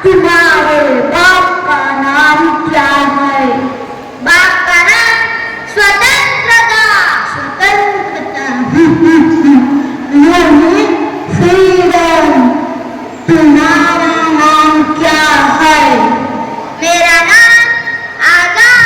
तुम्हारे बाप का नाम क्या है? बाप का नाम स्वतंत्रता। स्वतंत्रता यानी फ्रीडम। तुम्हारा नाम क्या है? मेरा नाम आजाद।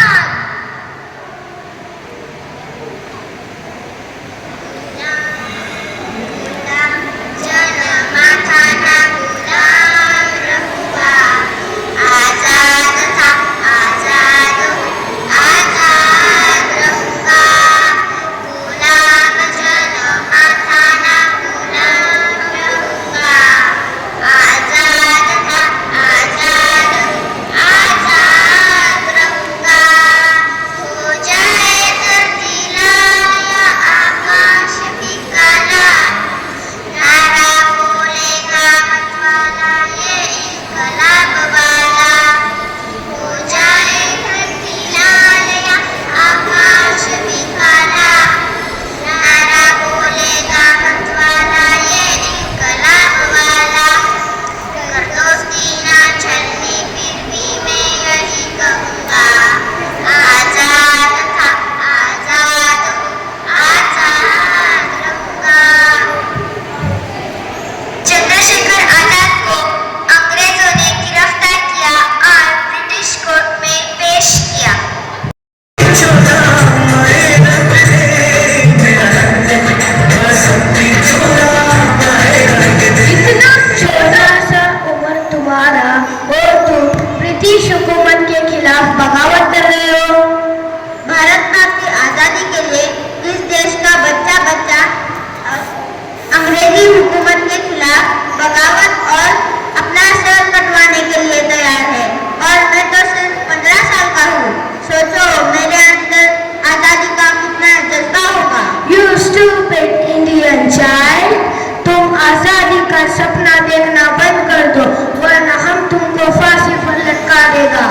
सपना देखना बंद कर दो वरना हम तुमको फांसी पर लटका देगा।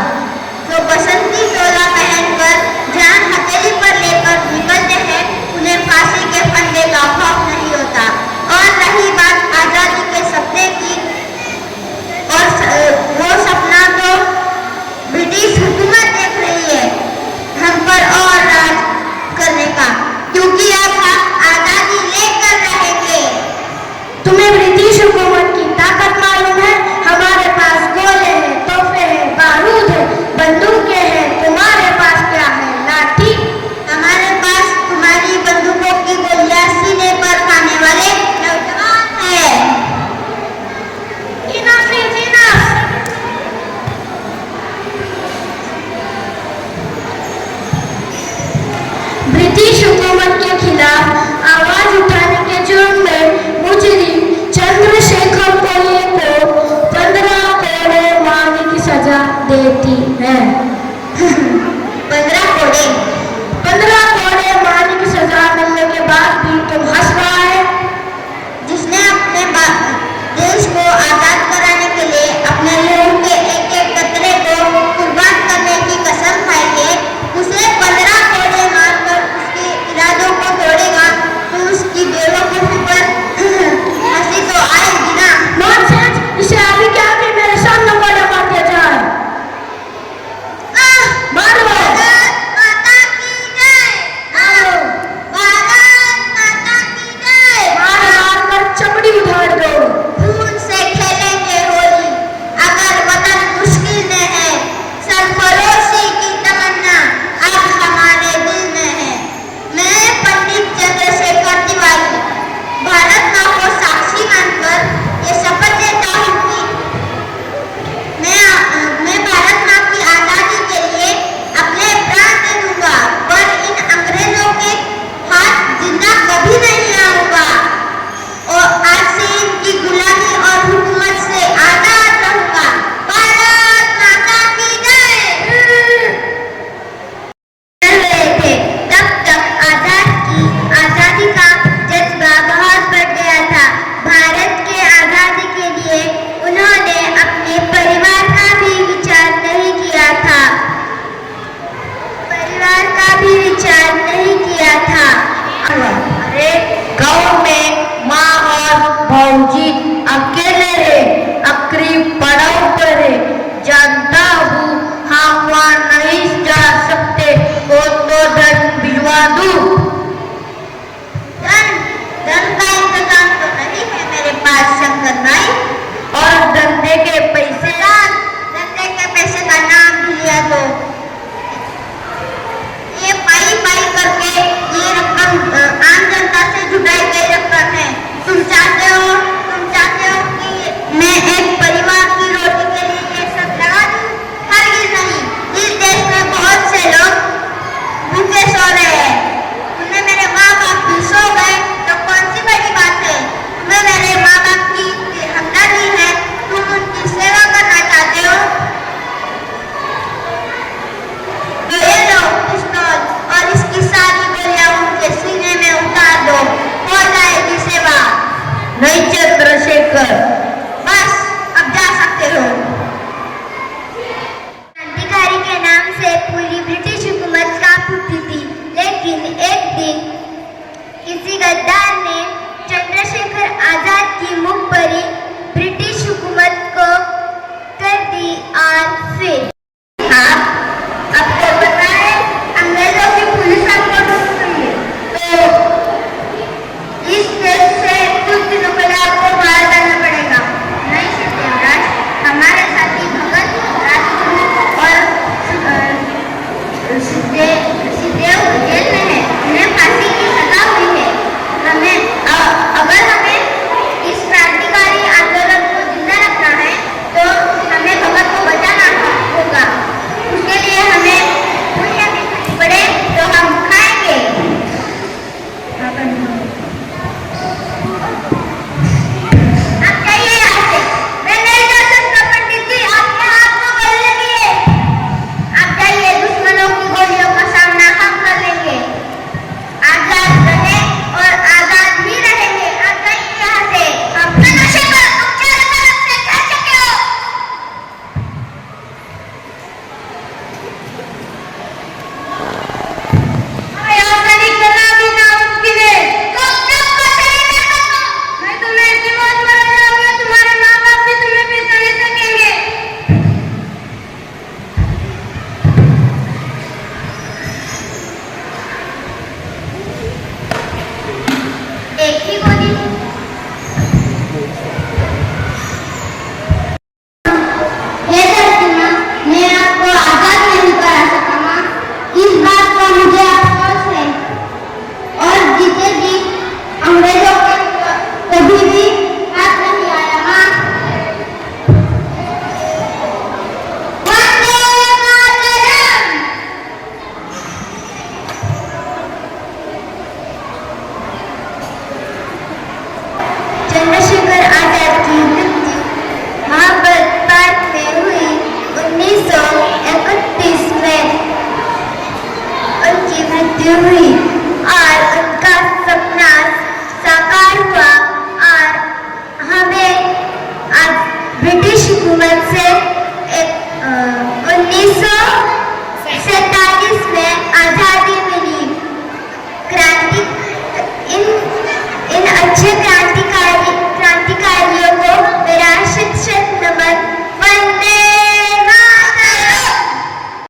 जो बसंती चोला पहनकर जान हथेली पर लेकर निकलते हैं उन्हें फांसी के फंदे का खौफ नहीं होता। और रही बात आजादी के सपने की, और वो सपना तो ब्रिटिश हुकूमत देख रही है हम पर और राज करने का, क्योंकि अब हम आजादी लेकर रहेंगे। तुम्हें ब्रिटिश हुकूमत की ताकत मालूम है? हमारे पास गोले हैं, तोहफे हैं, बारूद है, बंदूकें हैं। तुम्हारे पास क्या है? लाठी। हमारे पास तुम्हारी बंदूकों की गोलियां सीने पर खाने वाले नौजवान हैं। Enough is enough. ब्रिटिश हुकूमत के खिलाफ आवाज उठाने के जुर्म में मुजरिम चंद्रशेखर कोले को 15 करोड़ मांगे की सजा देती है।